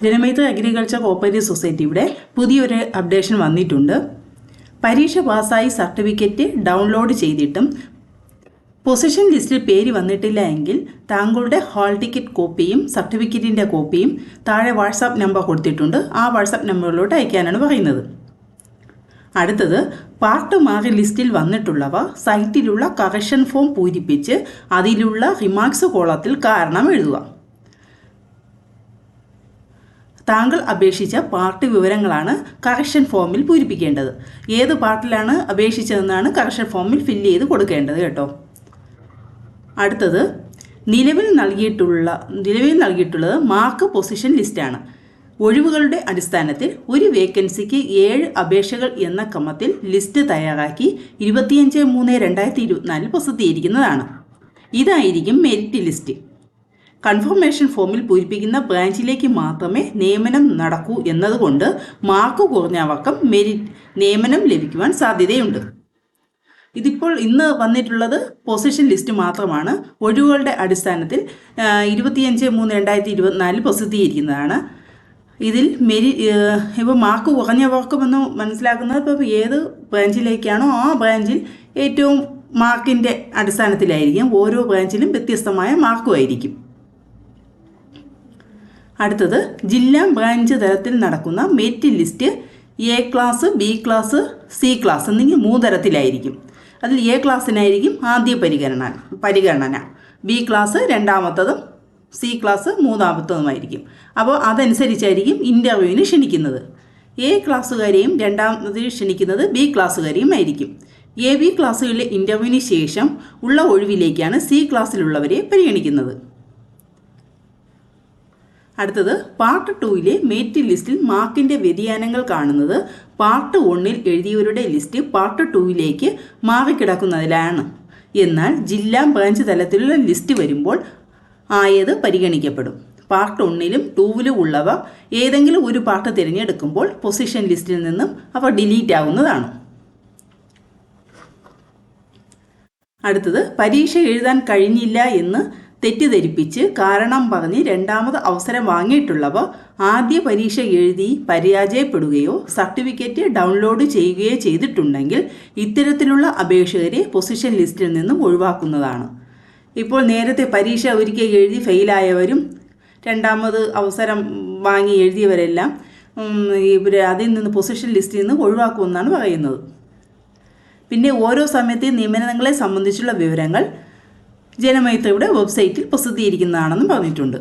Janamaithri agriculture cooperative സൊസൈറ്റിയുടെ പുതിയൊരു updation വന്നിട്ടുണ്ട്. പരീക്ഷ പാസ്സായി സർട്ടിഫിക്കറ്റ് ഡൗൺലോഡ് ചെയ്തിട്ടും പൊസിഷൻ ലിസ്റ്റിൽ പേര് വന്നിട്ടില്ല എങ്കിൽ താങ്കളുടെ ഹാൾ ടിക്കറ്റ് കോപ്പിയും സർട്ടിഫിക്കറ്റിൻ്റെ കോപ്പിയും താഴെ വാട്സാപ്പ് നമ്പർ കൊടുത്തിട്ടുണ്ട്. ആ വാട്സാപ്പ് നമ്പറിലോട്ട് അയക്കാനാണ് പറയുന്നത്. അടുത്തത്, പാർട്ട് മാറി ലിസ്റ്റിൽ വന്നിട്ടുള്ളവ സൈറ്റിലുള്ള കറക്ഷൻ ഫോം പൂരിപ്പിച്ച് അതിലുള്ള റിമാർക്സ് കോളത്തിൽ കാരണം എഴുതുക. താങ്കൾ അപേക്ഷിച്ച പാർട്ട് വിവരങ്ങളാണ് കറക്ഷൻ ഫോമിൽ പൂരിപ്പിക്കേണ്ടത്. ഏത് പാർട്ടിലാണ് അപേക്ഷിച്ചതെന്നാണ് കറക്ഷൻ ഫോമിൽ ഫില്ല് ചെയ്ത് കൊടുക്കേണ്ടത് കേട്ടോ. അടുത്തത്, നിലവിൽ നൽകിയിട്ടുള്ളത് മാർക്ക് പൊസിഷൻ ലിസ്റ്റാണ്. ഒഴിവുകളുടെ അടിസ്ഥാനത്തിൽ ഒരു വേക്കൻസിക്ക് 7 അപേക്ഷകൾ എന്ന ക്രമത്തിൽ ലിസ്റ്റ് തയ്യാറാക്കി 25/3/2024 പ്രസിദ്ധീകരിക്കുന്നതാണ്. ഇതായിരിക്കും മെരിറ്റ് ലിസ്റ്റ്. കൺഫർമേഷൻ ഫോമിൽ പൂരിപ്പിക്കുന്ന ബ്രാഞ്ചിലേക്ക് മാത്രമേ നിയമനം നടക്കൂ എന്നതുകൊണ്ട് മാർക്ക് കുറഞ്ഞവർക്കും നിയമനം ലഭിക്കുവാൻ സാധ്യതയുണ്ട്. ഇതിപ്പോൾ ഇന്ന് വന്നിട്ടുള്ളത് പൊസിഷൻ ലിസ്റ്റ് മാത്രമാണ്. ഒഴിവുകളുടെ അടിസ്ഥാനത്തിൽ 25/3/2024 പ്രസിദ്ധീകരിക്കുന്നതാണ്. ഇതിൽ ഇപ്പോൾ മാർക്ക് കുറഞ്ഞവർക്കുമെന്ന് മനസ്സിലാക്കുന്നത് ഇപ്പോൾ ഏത് ബ്രാഞ്ചിലേക്കാണോ ആ ബ്രാഞ്ചിൽ ഏറ്റവും മാർക്കിൻ്റെ അടിസ്ഥാനത്തിലായിരിക്കും. ഓരോ ബ്രാഞ്ചിലും വ്യത്യസ്തമായ മാർക്കുമായിരിക്കും. അടുത്തത്, ജില്ലാ ബ്രാഞ്ച് തലത്തിൽ നടക്കുന്ന merit list A class, B class, C class എന്നിങ്ങനെ 3 തരത്തിലായിരിക്കും. അതിൽ എ ക്ലാസ്സിനായിരിക്കും ആദ്യ പരിഗണന, ബി ക്ലാസ് രണ്ടാമത്തതും സി ക്ലാസ് മൂന്നാമത്തതുമായിരിക്കും. അപ്പോൾ അതനുസരിച്ചായിരിക്കും ഇൻ്റർവ്യൂവിന് ക്ഷണിക്കുന്നത്. എ ക്ലാസ്സുകാരെയും രണ്ടാമതിൽ ക്ഷണിക്കുന്നത് ബി ക്ലാസ്സുകാരെയും ആയിരിക്കും. എ ബി ക്ലാസ്സുകളിലെ ഇൻ്റർവ്യൂവിന് ശേഷം ഉള്ള ഒഴിവിലേക്കാണ് സി ക്ലാസ്സിലുള്ളവരെ പരിഗണിക്കുന്നത്. അടുത്തത്, പാർട്ട് 2 മെരിറ്റ് ലിസ്റ്റിൽ മാർക്കിൻ്റെ വ്യതിയാനങ്ങൾ കാണുന്നത് പാർട്ട് 1 എഴുതിയവരുടെ ലിസ്റ്റ് പാർട്ട് 2 മാറിക്കിടക്കുന്നതിലാണ്. എന്നാൽ ജില്ലാ ബ്രാഞ്ച് തലത്തിലുള്ള ലിസ്റ്റ് വരുമ്പോൾ ആയത് പരിഗണിക്കപ്പെടും. പാർട്ട് 1 2 ഉള്ളവർ ഏതെങ്കിലും ഒരു പാർട്ട് തിരഞ്ഞെടുക്കുമ്പോൾ പൊസിഷൻ ലിസ്റ്റിൽ നിന്നും അവ ഡിലീറ്റ് ആവുന്നതാണ്. അടുത്തത്, പരീക്ഷ എഴുതാൻ കഴിഞ്ഞില്ല എന്ന് തെറ്റിദ്ധരിപ്പിച്ച് കാരണം പറഞ്ഞ് രണ്ടാമത് അവസരം വാങ്ങിയിട്ടുള്ളവർ ആദ്യ പരീക്ഷ എഴുതി പരാജയപ്പെടുകയോ സർട്ടിഫിക്കറ്റ് ഡൗൺലോഡ് ചെയ്യുകയോ ചെയ്തിട്ടുണ്ടെങ്കിൽ ഇത്തരത്തിലുള്ള അപേക്ഷകരെ പൊസിഷൻ ലിസ്റ്റിൽ നിന്നും ഒഴിവാക്കുന്നതാണ്. ഇപ്പോൾ നേരത്തെ പരീക്ഷ ഒരിക്കൽ എഴുതി ഫെയിലായവരും രണ്ടാമത് അവസരം വാങ്ങി എഴുതിയവരെല്ലാം അതിൽ നിന്ന് പൊസിഷൻ ലിസ്റ്റിൽ നിന്ന് ഒഴിവാക്കുമെന്നാണ് പറയുന്നത്. പിന്നെ ഓരോ സമയത്തെ നിയമനങ്ങളെ സംബന്ധിച്ചുള്ള വിവരങ്ങൾ ജനമൈത്രിയുടെ വെബ്സൈറ്റിൽ പ്രസിദ്ധീകരിക്കുന്നതാണെന്നും പറഞ്ഞിട്ടുണ്ട്.